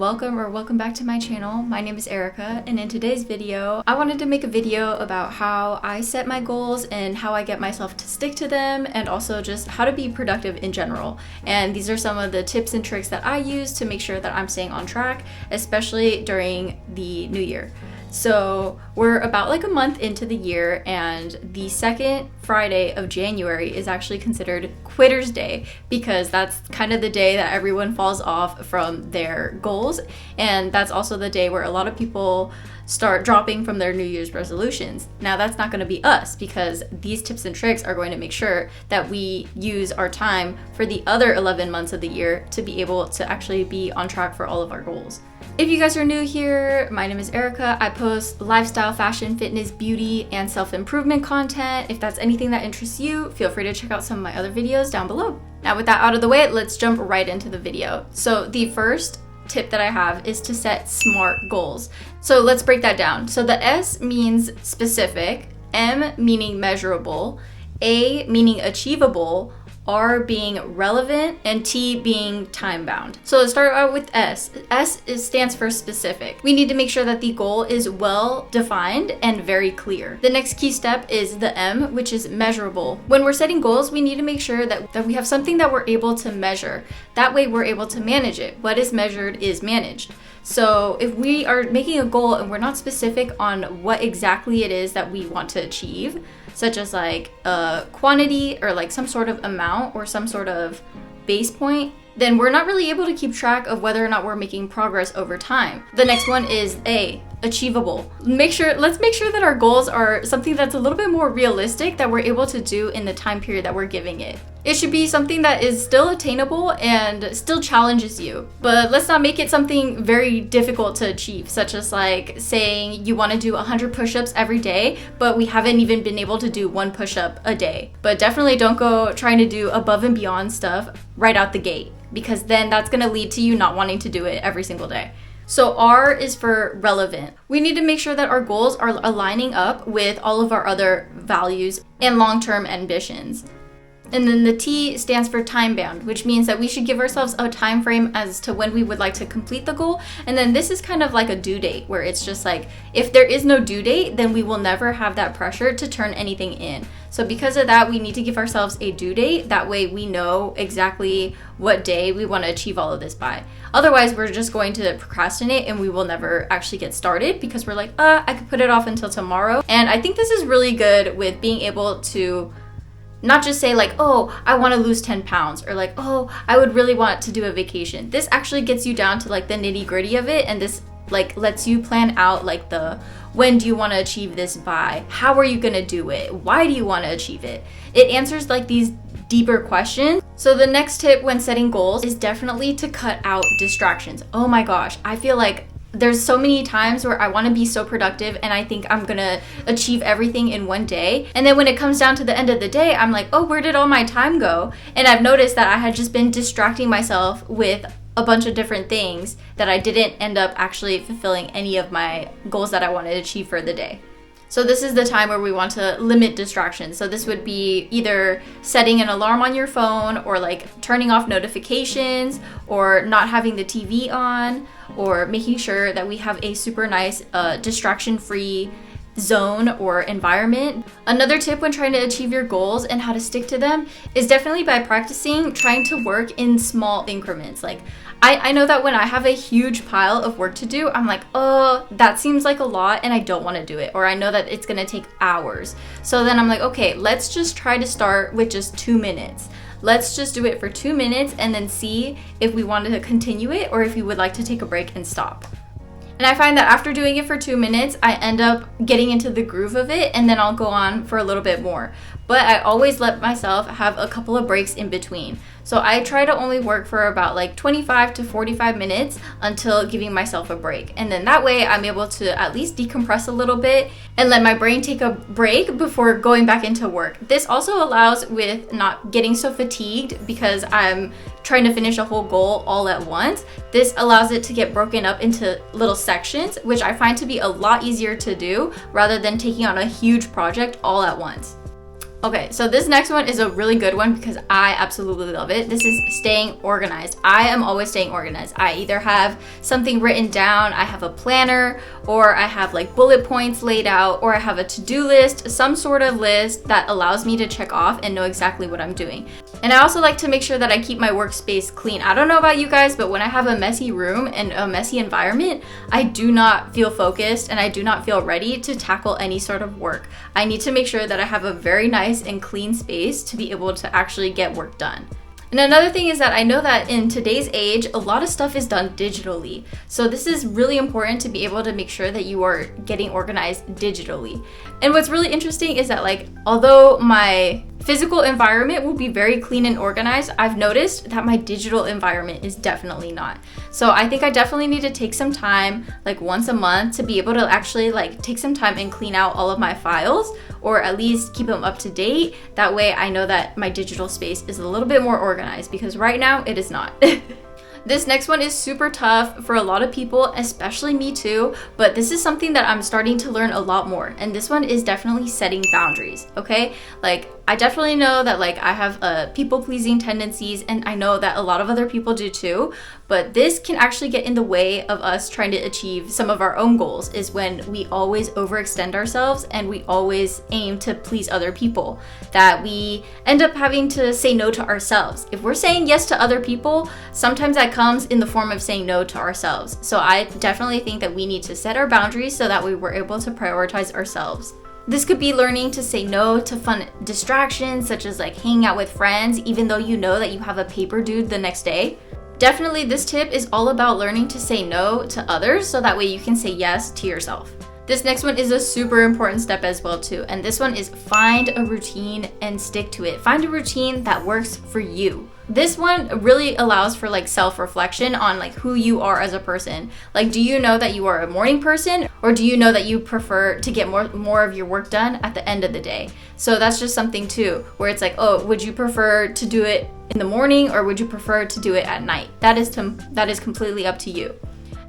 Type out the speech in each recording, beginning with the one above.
welcome back to my channel. My name is Erica, and in today's video, I wanted to make a video about how I set my goals and how I get myself to stick to them, and also just how to be productive in general. And these are some of the tips and tricks that I use to make sure that I'm staying on track, especially during the new year. So we're about like a month into the year, and the second Friday of January is actually considered Quitter's Day because that's kind of the day that everyone falls off from their goals, and that's also the day where a lot of people start dropping from their New Year's resolutions. Now that's not going to be us, because these tips and tricks are going to make sure that we use our time for the other 11 months of the year to be able to actually be on track for all of our goals. If you guys are new here, my name is Erica. I post lifestyle, fashion, fitness, beauty, and self-improvement content. If that's anything that interests you, feel free to check out some of my other videos down below. Now with that out of the way, let's jump right into the video. So the first tip that I have is to set SMART goals. So let's break that down. So the S means specific, M meaning measurable, A meaning achievable, R being relevant, and T being time bound. So let's start out with S. Stands for specific. We need to make sure that the goal is well defined and very clear. The next key step is the M, which is measurable. When we're setting goals, we need to make sure that we have something that we're able to measure. That way we're able to manage it. What is measured is managed. So if we are making a goal and we're not specific on what exactly it is that we want to achieve, such as like a quantity or like some sort of amount or some sort of base point, then we're not really able to keep track of whether or not we're making progress over time. The next one is A, achievable. Let's make sure that our goals are something that's a little bit more realistic, that we're able to do in the time period that we're giving it. It should be something that is still attainable and still challenges you, but let's not make it something very difficult to achieve, such as like saying you want to do 100 push-ups every day, but we haven't even been able to do 1 push-up a day. But definitely don't go trying to do above and beyond stuff right out the gate, because then that's going to lead to you not wanting to do it every single day. So R is for relevant. We need to make sure that our goals are aligning up with all of our other values and long-term ambitions. And then the T stands for time bound, which means that we should give ourselves a time frame as to when we would like to complete the goal. And then this is kind of like a due date, where it's just like, if there is no due date, then we will never have that pressure to turn anything in. So because of that, we need to give ourselves a due date. That way we know exactly what day we want to achieve all of this by. Otherwise, we're just going to procrastinate and we will never actually get started, because we're like, I could put it off until tomorrow. And I think this is really good with being able to not just say like, oh, I want to lose 10 pounds, or like, oh, I would really want to do a vacation. This actually gets you down to like the nitty gritty of it, and this like lets you plan out like the when do you want to achieve this by, how are you going to do it, why do you want to achieve it. It answers like these deeper questions. So the next tip when setting goals is definitely to cut out distractions. Oh my gosh, I feel like there's so many times where I want to be so productive and I think I'm gonna achieve everything in one day, and then when it comes down to the end of the day, I'm like, oh, where did all my time go? And I've noticed that I had just been distracting myself with a bunch of different things that I didn't end up actually fulfilling any of my goals that I wanted to achieve for the day. So this is the time where we want to limit distractions. So this would be either setting an alarm on your phone, or like turning off notifications, or not having the TV on, or making sure that we have a super nice distraction-free zone or environment. Another tip when trying to achieve your goals and how to stick to them is definitely by practicing trying to work in small increments. Like I know that when I have a huge pile of work to do, I'm like, oh, that seems like a lot and I don't want to do it, or I know that it's gonna take hours. So then I'm like, okay, let's just try to start with just 2 minutes. Let's just do it for 2 minutes and then see if we want to continue it or if we would like to take a break and stop. And I find that after doing it for 2 minutes, I end up getting into the groove of it, and then I'll go on for a little bit more. But I always let myself have a couple of breaks in between. So I try to only work for about like 25 to 45 minutes until giving myself a break. And then that way I'm able to at least decompress a little bit and let my brain take a break before going back into work. This also allows with not getting so fatigued because I'm trying to finish a whole goal all at once. This allows it to get broken up into little sections, which I find to be a lot easier to do rather than taking on a huge project all at once. Okay, so this next one is a really good one because I absolutely love it. This is staying organized. I am always staying organized. I either have something written down, I have a planner, or I have like bullet points laid out, or I have a to-do list, some sort of list that allows me to check off and know exactly what I'm doing. And I also like to make sure that I keep my workspace clean. I don't know about you guys, but when I have a messy room and a messy environment, I do not feel focused and I do not feel ready to tackle any sort of work. I need to make sure that I have a very nice and clean space to be able to actually get work done. And another thing is that I know that in today's age, a lot of stuff is done digitally. So this is really important to be able to make sure that you are getting organized digitally. And what's really interesting is that like, although my physical environment will be very clean and organized, I've noticed that my digital environment is definitely not. So I think I definitely need to take some time, like once a month, to be able to actually like take some time and clean out all of my files, or at least keep them up to date. That way I know that my digital space is a little bit more organized, because right now it is not. This next one is super tough for a lot of people, especially me too, but this is something that I'm starting to learn a lot more. And this one is definitely setting boundaries, okay? Like, I definitely know that like I have people-pleasing tendencies, and I know that a lot of other people do too, but this can actually get in the way of us trying to achieve some of our own goals, is when we always overextend ourselves and we always aim to please other people, that we end up having to say no to ourselves. If we're saying yes to other people, sometimes that comes in the form of saying no to ourselves. So I definitely think that we need to set our boundaries so that we were able to prioritize ourselves. This could be learning to say no to fun distractions, such as like hanging out with friends, even though you know that you have a paper due the next day. Definitely, this tip is all about learning to say no to others so that way you can say yes to yourself. This next one is a super important step as well too, and this one is find a routine and stick to it. Find a routine that works for you. This one really allows for like self-reflection on like who you are as a person. Like, do you know that you are a morning person, or do you know that you prefer to get more of your work done at the end of the day? So that's just something too, where it's like, oh, would you prefer to do it in the morning, or would you prefer to do it at night? That is completely up to you.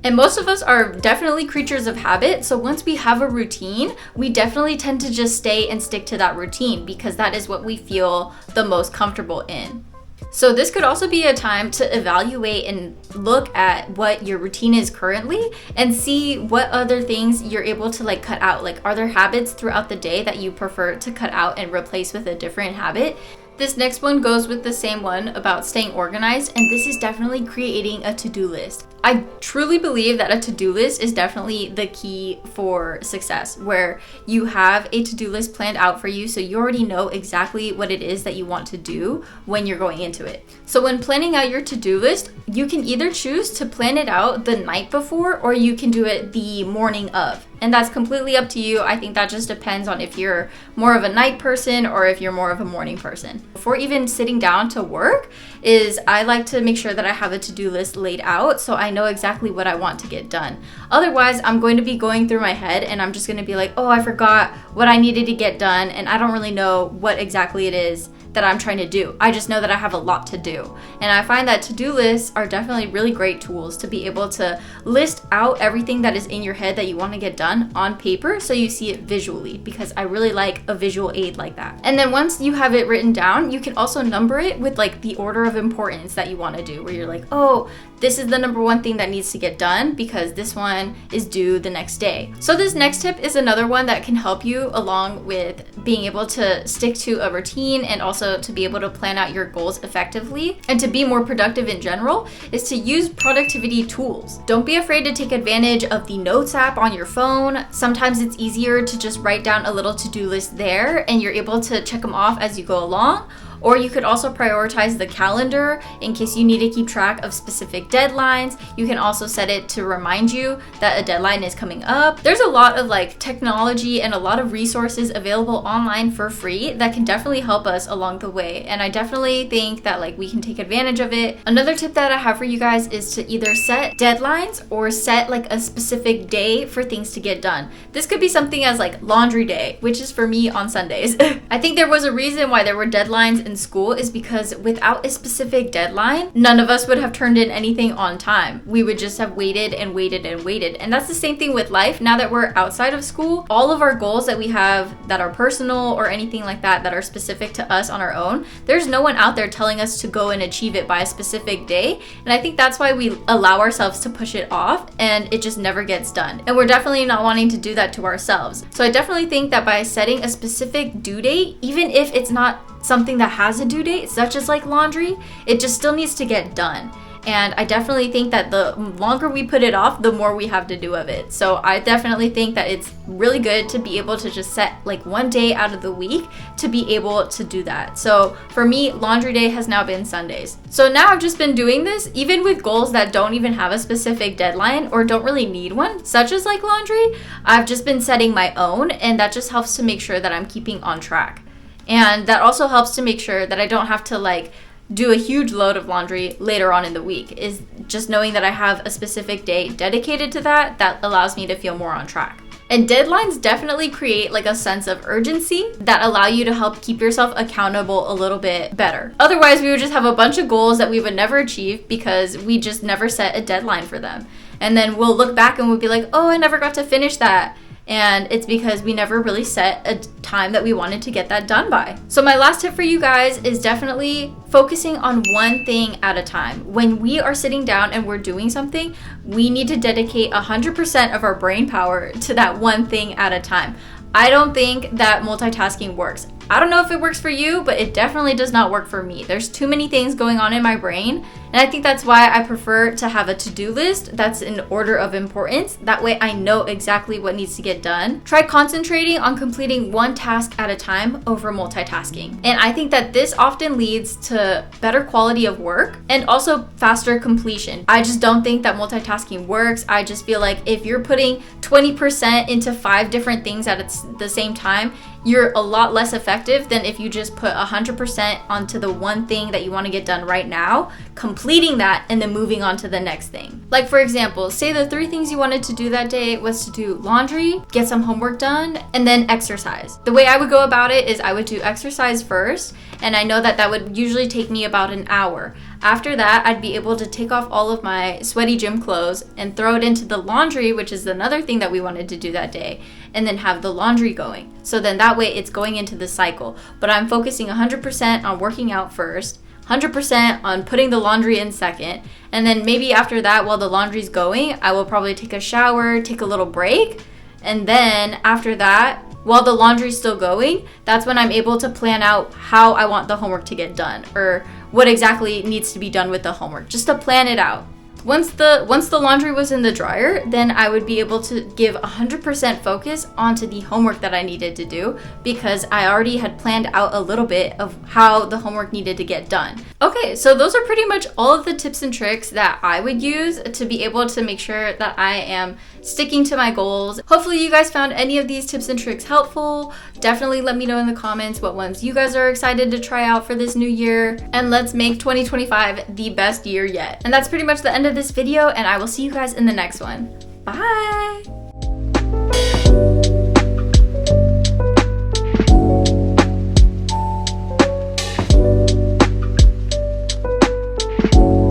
And most of us are definitely creatures of habit. So once we have a routine, we definitely tend to just stay and stick to that routine, because that is what we feel the most comfortable in. So this could also be a time to evaluate and look at what your routine is currently and see what other things you're able to like cut out. Like, are there habits throughout the day that you prefer to cut out and replace with a different habit? This next one goes with the same one about staying organized, and this is definitely creating a to-do list. I truly believe that a to-do list is definitely the key for success, where you have a to-do list planned out for you, so you already know exactly what it is that you want to do when you're going into it. So when planning out your to-do list, you can either choose to plan it out the night before, or you can do it the morning of. And that's completely up to you. I think that just depends on if you're more of a night person or if you're more of a morning person. Before even sitting down to work, I like to make sure that I have a to-do list laid out so I know exactly what I want to get done. Otherwise, I'm going to be going through my head and I'm just going to be like, oh, I forgot what I needed to get done, and I don't really know what exactly it is that I'm trying to do. I just know that I have a lot to do. And I find that to-do lists are definitely really great tools to be able to list out everything that is in your head that you want to get done on paper so you see it visually, because I really like a visual aid like that. And then once you have it written down, you can also number it with like the order of importance that you want to do, where you're like, oh, this is the number one thing that needs to get done because this one is due the next day. So this next tip is another one that can help you along with being able to stick to a routine and also to be able to plan out your goals effectively and to be more productive in general, is to use productivity tools. Don't be afraid to take advantage of the Notes app on your phone. Sometimes it's easier to just write down a little to-do list there and you're able to check them off as you go along. Or you could also prioritize the calendar in case you need to keep track of specific deadlines. You can also set it to remind you that a deadline is coming up. There's a lot of like technology and a lot of resources available online for free that can definitely help us along the way. And I definitely think that like we can take advantage of it. Another tip that I have for you guys is to either set deadlines or set like a specific day for things to get done. This could be something as like laundry day, which is for me on Sundays. I think there was a reason why there were deadlines in in school is because without a specific deadline, none of us would have turned in anything on time. We would just have waited and waited and waited. And that's the same thing with life. Now that we're outside of school, all of our goals that we have that are personal or anything like that are specific to us on our own, there's no one out there telling us to go and achieve it by a specific day. And I think that's why we allow ourselves to push it off and it just never gets done. And we're definitely not wanting to do that to ourselves. So I definitely think that by setting a specific due date, even if it's not something that has a due date, such as like laundry, it just still needs to get done. And I definitely think that the longer we put it off, the more we have to do of it. So I definitely think that it's really good to be able to just set like one day out of the week to be able to do that. So for me, laundry day has now been Sundays. So now I've just been doing this even with goals that don't even have a specific deadline or don't really need one, such as like laundry. I've just been setting my own, and that just helps to make sure that I'm keeping on track. And that also helps to make sure that I don't have to like do a huge load of laundry later on in the week. Is just knowing that I have a specific day dedicated to that allows me to feel more on track. And deadlines definitely create like a sense of urgency that allow you to help keep yourself accountable a little bit better. Otherwise, we would just have a bunch of goals that we would never achieve because we just never set a deadline for them. And then we'll look back and we'll be like, oh, I never got to finish that. And it's because we never really set a time that we wanted to get that done by. So my last tip for you guys is definitely focusing on one thing at a time. When we are sitting down and we're doing something, we need to dedicate 100% of our brain power to that one thing at a time. I don't think that multitasking works. I don't know if it works for you, but it definitely does not work for me. There's too many things going on in my brain, and I think that's why I prefer to have a to-do list that's in order of importance. That way I know exactly what needs to get done. Try concentrating on completing one task at a time over multitasking. And I think that this often leads to better quality of work and also faster completion. I just don't think that multitasking works. I just feel like if you're putting 20% into 5 different things at the same time, you're a lot less effective than if you just put 100% onto the one thing that you want to get done right now, completing that, and then moving on to the next thing. Like for example, say the 3 things you wanted to do that day was to do laundry, get some homework done, and then exercise. The way I would go about it is I would do exercise first, and I know that that would usually take me about an hour. After that, I'd be able to take off all of my sweaty gym clothes and throw it into the laundry, which is another thing that we wanted to do that day, and then have the laundry going. So then that way it's going into the cycle. But I'm focusing 100% on working out first, 100% on putting the laundry in second, and then maybe after that, while the laundry's going, I will probably take a shower, take a little break, and then after that, while the laundry's still going, that's when I'm able to plan out how I want the homework to get done or what exactly needs to be done with the homework, just to plan it out. Once the laundry was in the dryer, then I would be able to give 100% focus onto the homework that I needed to do because I already had planned out a little bit of how the homework needed to get done. Okay, so those are pretty much all of the tips and tricks that I would use to be able to make sure that I am sticking to my goals. Hopefully you guys found any of these tips and tricks helpful. Definitely let me know in the comments what ones you guys are excited to try out for this new year, and let's make 2025 the best year yet. And that's pretty much the end of this video, and I will see you guys in the next one. Bye!